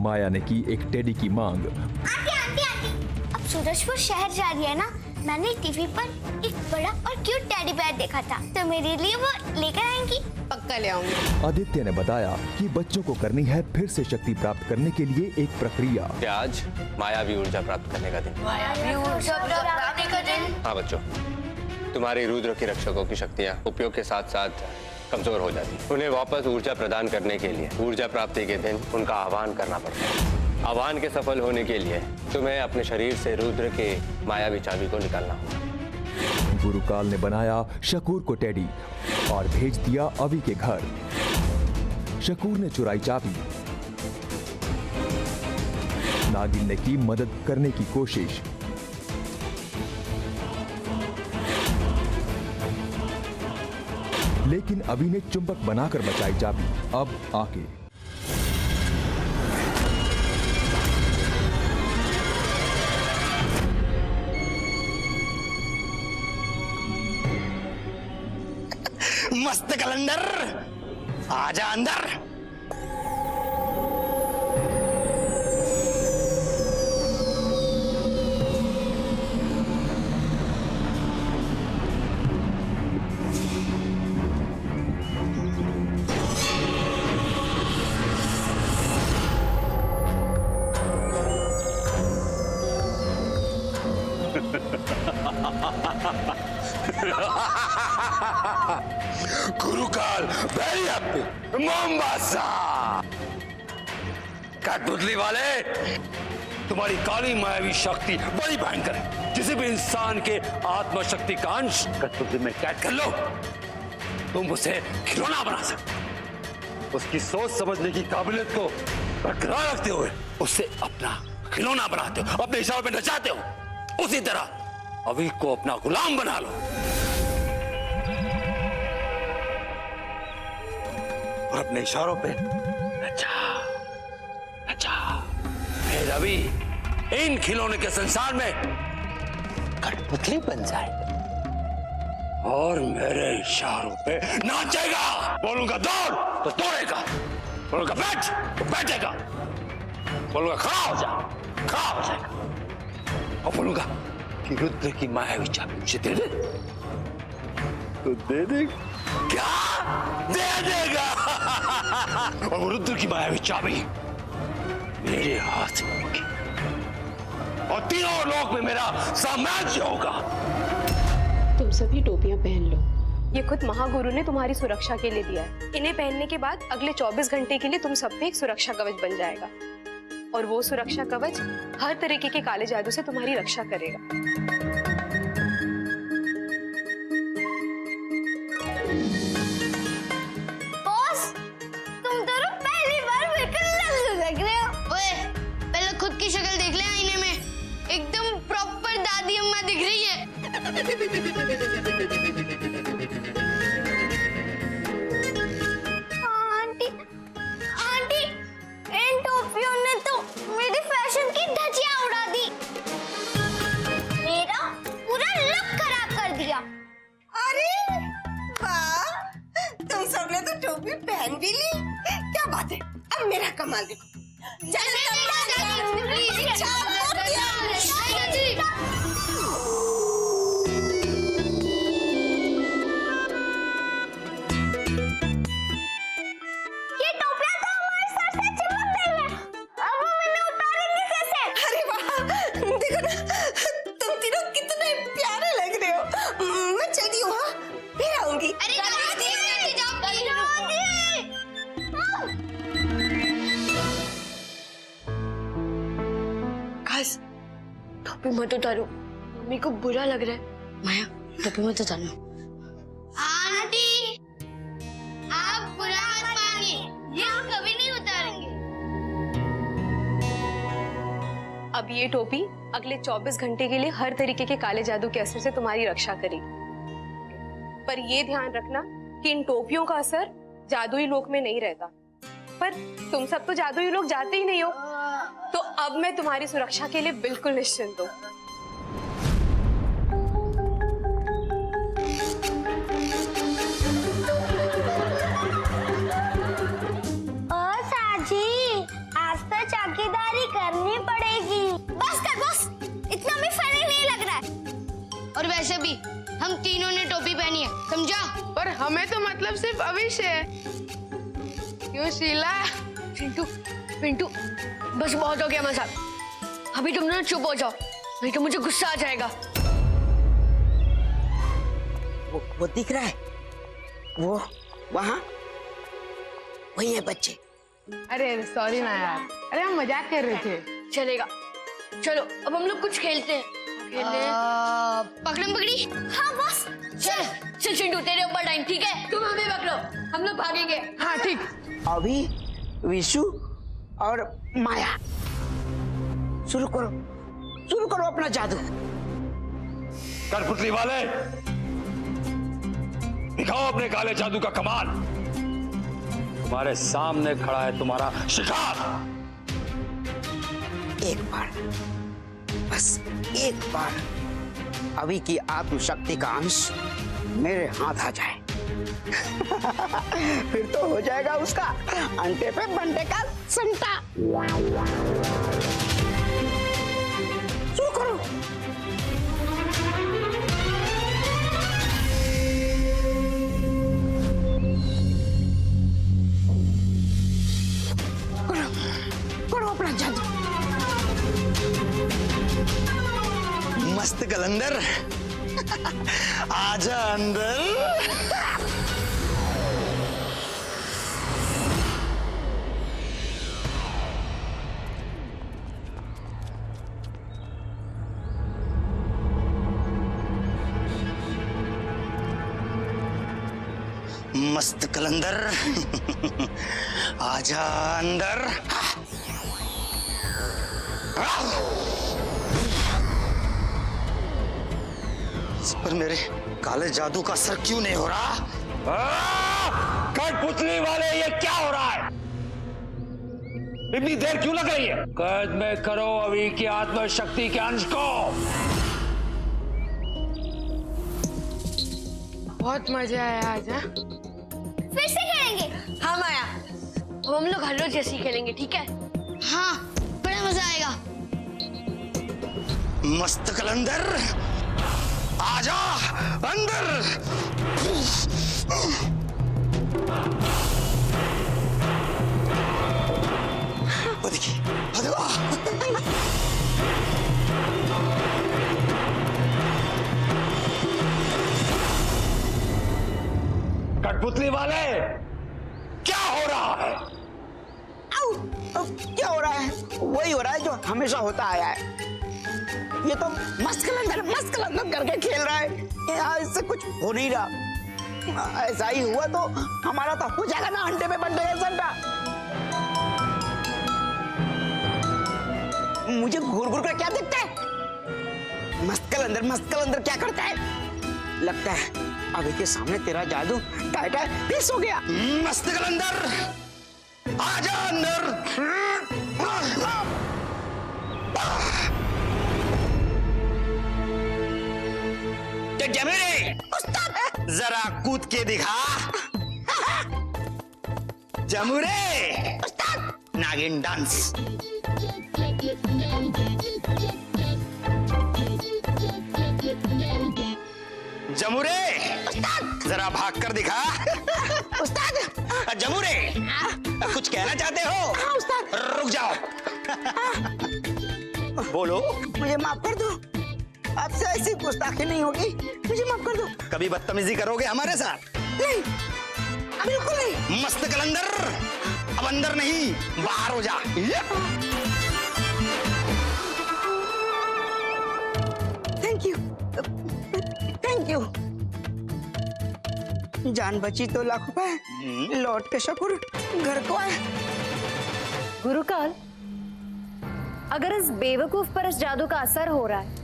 माया ने की एक टेडी की मांग। आंटी, अब सूरजपुर शहर जा रही है ना, मैंने टीवी पर एक बड़ा और क्यूट टेडी बेयर देखा था, तो मेरे लिए वो लेकर आएंगी? पक्का ले आऊंगी। आदित्य ने बताया कि बच्चों को करनी है फिर से शक्ति प्राप्त करने के लिए एक प्रक्रिया। आज मायावी ऊर्जा प्राप्त करने का दिन। मायावी ऊर्जा प्राप्त का दिन? हाँ बच्चों, तुम्हारी रुद्र की रक्षकों की शक्तियाँ उपयोग के साथ साथ कमजोर हो जाती। उन्हें वापस ऊर्जा प्रदान करने के लिए ऊर्जा प्राप्ति के दिन उनका आह्वान करना पड़ता है। आह्वान के सफल होने के लिए तुम्हें अपने शरीर से रुद्र के मायावी चाबी को निकालना होगा। गुरुकाल ने बनाया शकूर को टेडी और भेज दिया अवि के घर। शकूर ने चुराई चाबी। नागिन ने की मदद करने की कोशिश। लेकिन अवि ने चुंबक बनाकर बचाई चाबी। अब आके मस्त कलंदर, आजा अंदर। गुरुकाल मोमबासा कठपुतली वाले, तुम्हारी काली मायावी शक्ति बड़ी भयंकर है। किसी भी इंसान के आत्मशक्ति का अंश कठपुतली में कैद कर लो, तुम उसे खिलौना बना सकते। उसकी सोच समझने की काबिलियत को बरकरार रखते हुए उसे अपना खिलौना बनाते हो, अपने इशारों पे नचाते हो। उसी तरह अभी को अपना गुलाम बना लो और अपने इशारों पे नचा नचा। फिर अभी इन खिलौने के संसार में कठपुतली बन जाए और मेरे इशारों पे नाचेगा। बोलूंगा दौड़ तो दौड़ेगा, बोलूंगा बैठ तो बैठेगा, बोलूंगा खड़ा हो जा खड़ा हो जाएगा, और बोलूंगा कि रुद्र की मायावी चाबी मुझे दे दे तो दे दे। क्या दे देगा? और वो रुद्र की मायावी चाबी मेरे हाथ में होगी और तीनों लोक में मेरा साम्राज्य होगा। तुम सभी टोपियां पहन लो। ये खुद महागुरु ने तुम्हारी सुरक्षा के लिए दिया है। इन्हें पहनने के बाद अगले 24 घंटे के लिए तुम सब पे एक सुरक्षा कवच बन जाएगा, और वो सुरक्षा कवच हर तरीके के काले जादू से तुम्हारी रक्षा करेगा। बॉस, तुम दोनों पहली बार बिल्कुल लल्लू लग रहे हो। ओए, पहले खुद की शक्ल देख ले आईने में, एकदम प्रॉपर दादी अम्मा दिख रही है। आंटी, आंटी, इन टोपियों ने तो मेरी फैशन की धज्जियां उड़ा दी, मेरा पूरा लुक खराब कर दिया। अरे वाह, तुम सबने तो टोपी पहन भी ली, क्या बात है। अब मेरा कमाल देखो। ये टोपियां तो हमारे सर से चिपक गई हैं। अब हम इन्हें उतारेंगे कैसे? अरे वाह, देखो ना, तुम तीनों कितने प्यारे लग रहे हो। मैं चलती हूँ, हाँ, फिर आऊंगी। अरे दादी, गाइस, टोपी मत उतारो, मम्मी को बुरा लग रहा है। माया, टोपी मत उतारो। आंटी, आप बुरा मत मानिए, ये हम कभी नहीं उतारेंगे। अब ये टोपी अगले 24 घंटे के लिए हर तरीके के काले जादू के असर से तुम्हारी रक्षा करेगी। पर ये ध्यान रखना कि इन टोपियों का असर जादुई लोक में नहीं रहता। पर तुम सब तो जादुई लोक जाते ही नहीं हो, तो अब मैं तुम्हारी सुरक्षा के लिए बिल्कुल निश्चिंत हूँ। हमें तो मतलब सिर्फ अविश है। क्यों शीला? पिंटू पिंटू बस बहुत हो गया मजाक। अभी तुम ना चुप हो जाओ, नहीं तो मुझे गुस्सा आ जाएगा। वो दिख रहा है, वो वहाँ वही है बच्चे। अरे सॉरी ना यार, अरे हम मजाक कर रहे थे। चलेगा, चलो अब हम लोग कुछ खेलते हैं। पकड़म पकड़ी। हाँ बस चल चल चिंटू, तेरे ऊपर टाइम, ठीक है? तुम हमें पकड़ो, हम लोग भागेंगे। हाँ ठीक। अभी विशु और माया, शुरू करो अपना जादू। कठपुतली वाले, दिखाओ अपने काले जादू का कमाल। तुम्हारे सामने खड़ा है तुम्हारा शिकार। एक बार, बस एक बार अभी की आत्मशक्ति का अंश मेरे हाथ आ जाए फिर तो हो जाएगा उसका अंटे पे बंटे का संटा। शुरू करो। करो अपना जादू। मस्त कलंदर आजा अंदर। मस्त कलंदर आजा अंदर। इस पर मेरे काले जादू का असर क्यों नहीं हो रहा? कठपुतली वाले, ये क्या हो रहा है? इतनी देर क्यों लग रही है? कैद में करो अभी की आत्मशक्ति के अंश को। बहुत मजा आया आज। हाँ? फिर से खेलेंगे? हाँ माया, अब हम लोग हर रोज जैसे ही खेलेंगे, ठीक है? हाँ, बड़ा मजा आएगा। मस्त कलंदर आजा अंदर। वो देखिए, कठपुतली वाले, क्या हो रहा है? क्या हो रहा है? वही हो रहा है जो हमेशा होता आया है। ये तो मस्त कलंदर करके खेल रहा है। यहाँ इससे कुछ हो नहीं रहा। ऐसा ही हुआ तो हमारा तो हो जाएगा ना अंडे पे बंटे का संटा। मुझे घूर घूर कर क्या दिखता है? मस्त कलंदर क्या करता है? लगता है अभी के सामने तेरा जादू टाइटा फिक्स हो गया। मस्त कलंदर आजा अंदर। जमीरे, जरा कूद के दिखा। जमुरे, नागिन डांस। जमुरे, जरा भाग कर दिखा। उस्ताद। जमुरे, कुछ कहना चाहते हो? हाँ उस्ताद। रुक जाओ। बोलो। मुझे माफ कर दो, आपसे ऐसी गुस्ताखी नहीं होगी, मुझे माफ कर दो। कभी बदतमीजी करोगे हमारे साथ? नहीं, बिल्कुल नहीं। मस्त कलंदर, अब अंदर नहीं बाहर हो जा। Thank you. जान बची तो लाख रुपए, लौट के शुक्र घर को आए। गुरुकाल, अगर इस बेवकूफ पर इस जादू का असर हो रहा है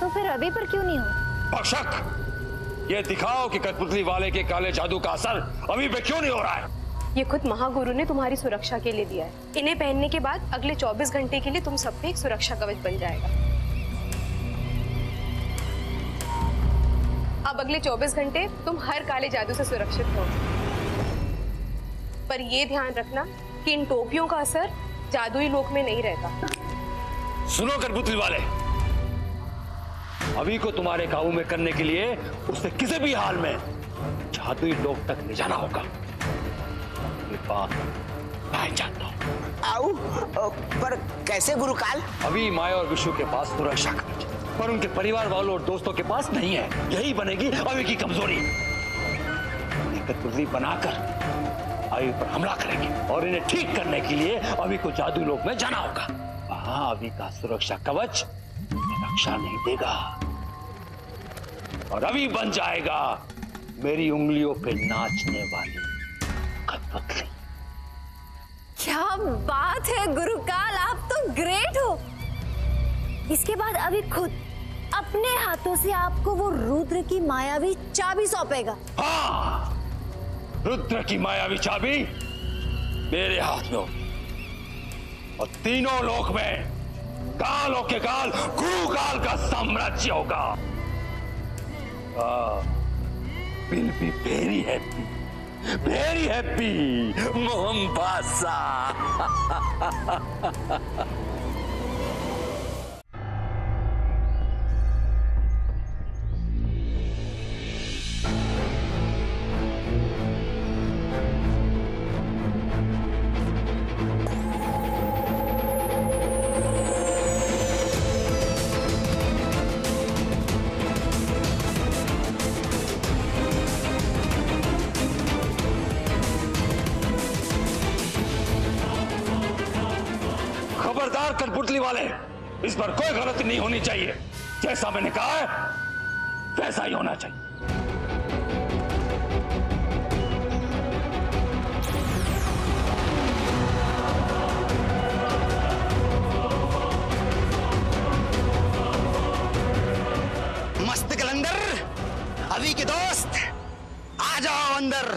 तो फिर अभी पर क्यों नहीं हो? पक्षक, ये दिखाओ कि कठपुतली वाले के काले जादू का असर अभी पे क्यों नहीं हो रहा है? ये खुद महागुरु ने तुम्हारी सुरक्षा के लिए दिया है। इन्हें पहनने के बाद अगले 24 घंटे के लिए तुम सब पे एक सुरक्षा कवच बन जाएगा। अब अगले 24 घंटे तुम हर काले जादू से सुरक्षित हो। पर ये ध्यान रखना कि इन टोपियों का असर जादुई लोक में नहीं रहता। सुनो कठपुतली वाले, अभी को तुम्हारे काबू में करने के लिए उसे किसी भी हाल में जादुई लोक तक ले जाना होगा। ये बात मैं जानता हूं। आओ, पर कैसे गुरुकाल? अभी माया और विशु के पास सुरक्षा कवच, पर उनके परिवार वालों और दोस्तों के पास नहीं है। यही बनेगी अभी की कमजोरी। कठपुतली बनाकर अभी पर हमला करेंगे और इन्हें ठीक करने के लिए अभी को जादू लोक में जाना होगा। वहां अभी का सुरक्षा कवच रक्षा नहीं देगा और अभी बन जाएगा मेरी उंगलियों पे नाचने वाली कठपुतली। क्या बात है गुरुकाल, आप तो ग्रेट हो। इसके बाद अभी खुद अपने हाथों से आपको वो रुद्र की मायावी चाबी सौंपेगा। हाँ, रुद्र की मायावी चाबी मेरे हाथ में होगी और तीनों लोक में कालों के काल गुरुकाल का साम्राज्य होगा। विल बी वेरी हैप्पी मोहम्बासा। खबरदार कठपुतली वाले, इस पर कोई गलती नहीं होनी चाहिए। जैसा मैंने कहा है वैसा ही होना चाहिए। मस्त कलंदर, अभी के दोस्त आ जाओ अंदर।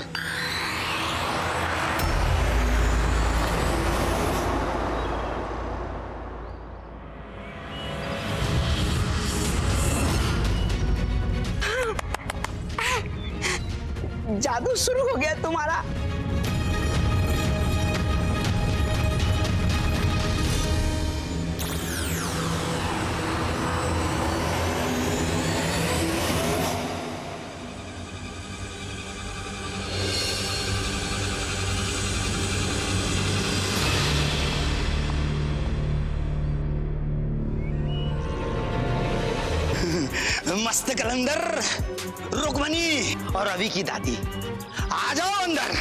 जादू शुरू हो गया तुम्हारा। मस्त कलंदर, रुक्मणी और अभी की दादी आ जाओ अंदर।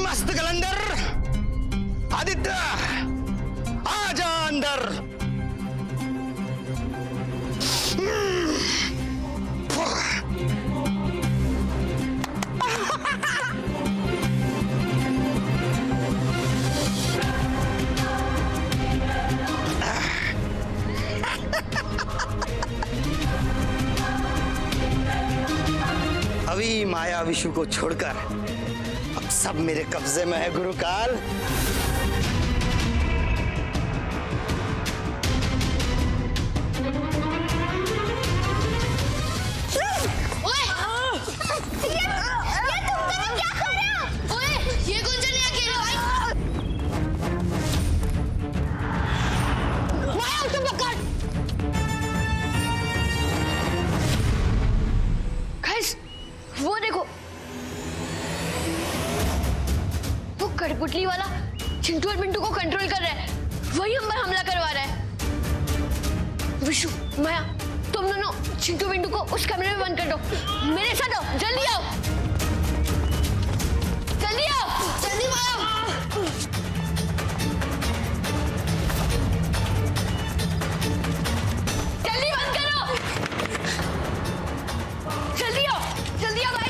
मस्त कलंदर, आदित्य आ जा अंदर। अभी माया विशु को छोड़कर अब सब मेरे कब्जे में है गुरुकाल। वो देखो, वो कठपुतली वाला चिंटू और पिंटू को कंट्रोल कर रहा है। वही हम पर हमला करवा रहा है। विशु, माया, तुम दोनों चिंटू पिंटू को उस कमरे में बंद कर दो। मेरे साथ आओ, जल्दी आओ, जल्दी आओ, जल्दी आओ। जल्दी बंद करो, जल्दी आओ, जल्दी आओ भाई।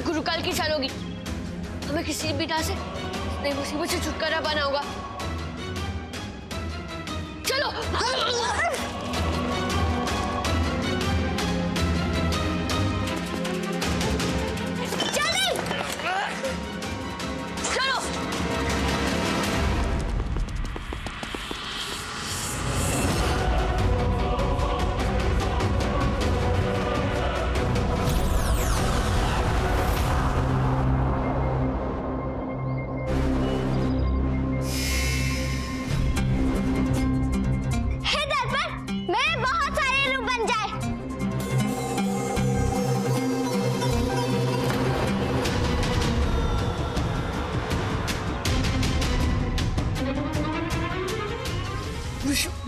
गुरुकाल की चाल होगी। हमें किसी भी तरह से नई मुसीबत से छुटकारा पाना होगा। चलो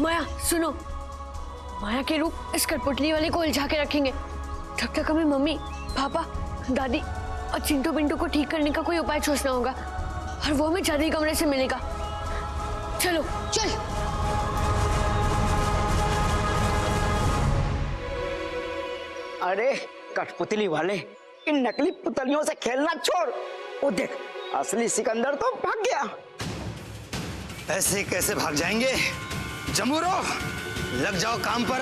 माया सुनो, माया के रूप इस कठपुतली वाले को उलझा के रखेंगे जब तक हमें मम्मी, पापा, दादी और चिंटू पिंटू को ठीक करने का कोई उपाय सोचना होगा और वो हमें जादुई कमरे से मिलेगा। चलो चल। अरे कठपुतली वाले, इन नकली पुतलियों से खेलना छोड़। वो देख, असली सिकंदर तो भाग गया। ऐसे कैसे भाग जाएंगे? जमूरो, लग जाओ काम पर।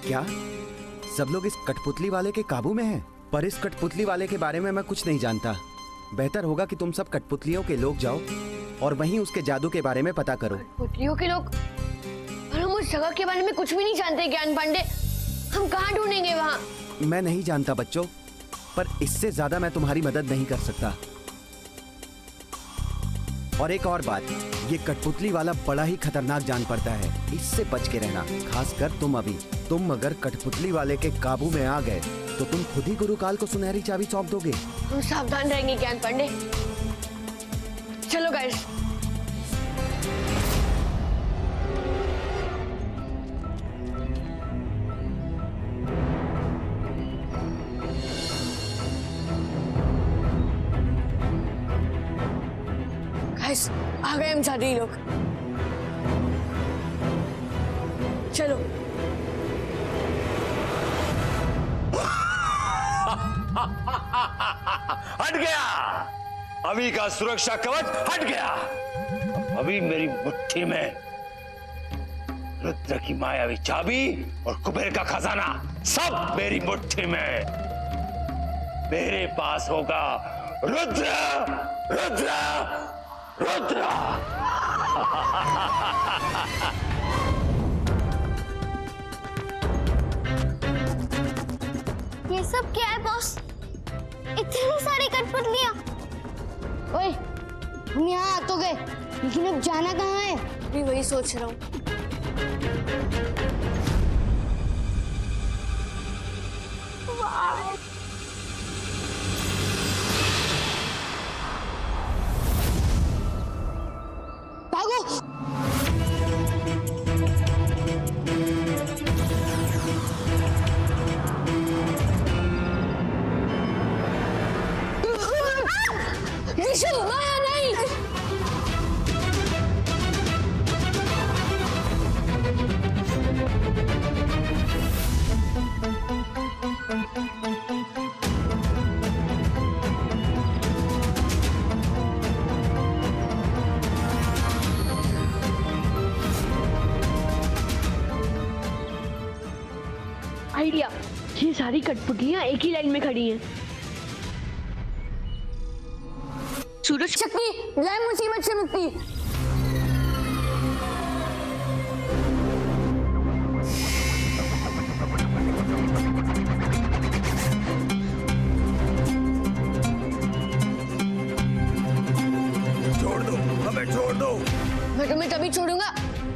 क्या सब लोग इस कठपुतली वाले के काबू में हैं? पर इस कठपुतली वाले के बारे में मैं कुछ नहीं जानता। बेहतर होगा कि तुम सब कठपुतलियों के लोग जाओ और वहीं उसके जादू के बारे में पता करो। कठपुतलियों के लोग? और हम उस जगह के बारे में कुछ भी नहीं जानते ज्ञान पांडे। हम कहाँ ढूंढेंगे वहाँ? मैं नहीं जानता बच्चों, पर इससे ज्यादा मैं तुम्हारी मदद नहीं कर सकता। और एक और बात, ये कठपुतली वाला बड़ा ही खतरनाक जान पड़ता है, इससे बच के रहना। खासकर तुम अभी। तुम अगर कठपुतली वाले के काबू में आ गए तो तुम खुद ही गुरुकाल को सुनहरी चाबी सौंप दोगे। हम सावधान रहेंगे ज्ञान पांडे। चलो गाइस। गाइस, आ गए हम जादुई लोग। चलो। हट गया, अभी का सुरक्षा कवच हट गया। अभी मेरी मुट्ठी में रुद्र की मायावी चाबी और कुबेर का खजाना सब मेरी मुट्ठी में। मेरे पास होगा रुद्र, रुद्र, रुद्र। ये सब क्या है बॉस? इतनी सारी कठपुतलियां। ओए, हम यहाँ आ तो गए, लेकिन अब जाना कहाँ है? मैं वही सोच रहा हूँ। भागो! विशु, माया नहीं! आइडिया, ये सारी कठपुतलियां एक ही लाइन में खड़ी हैं। सूरज शक्ति, लाए मुसीबत से मुक्ति। छोड़ दो, हमें छोड़ दो। मैं तुम्हें तभी छोड़ूंगा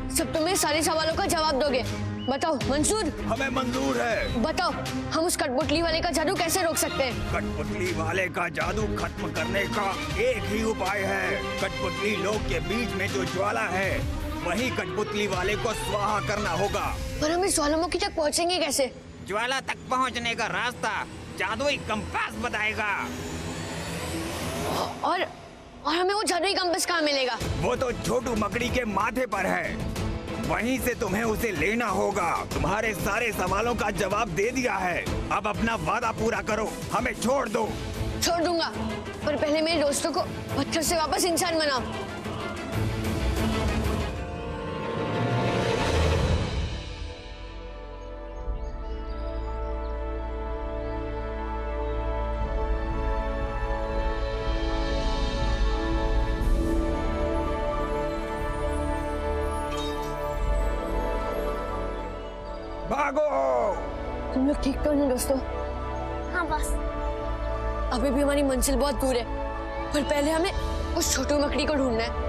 जब तुम मेरे सारे सवालों का जवाब दोगे। बताओ मंसूर? हमें मंजूर है। बताओ, हम उस कठपुतली वाले का जादू कैसे रोक सकते हैं? कठपुतली वाले का जादू खत्म करने का एक ही उपाय है। कठपुतली लोग के बीच में जो ज्वाला है, वही कठपुतली वाले को स्वाहा करना होगा। पर हम इस ज्वालामुखी तक पहुंचेंगे कैसे? ज्वाला तक पहुंचने का रास्ता जादुई कंपास बताएगा। और हमें वो जादुई कंपास कहाँ मिलेगा? वो तो छोटू मकड़ी के माथे पर है। वहीं से तुम्हें उसे लेना होगा। तुम्हारे सारे सवालों का जवाब दे दिया है, अब अपना वादा पूरा करो, हमें छोड़ दो। छोड़ दूंगा, पर पहले मेरे दोस्तों को पत्थर से वापस इंसान बनाओ। भागो। तुम लोग ठीक तो नहीं दोस्तों? हाँ बस। अभी भी हमारी मंजिल बहुत दूर है, पर पहले हमें उस छोटू मकड़ी को ढूंढना है।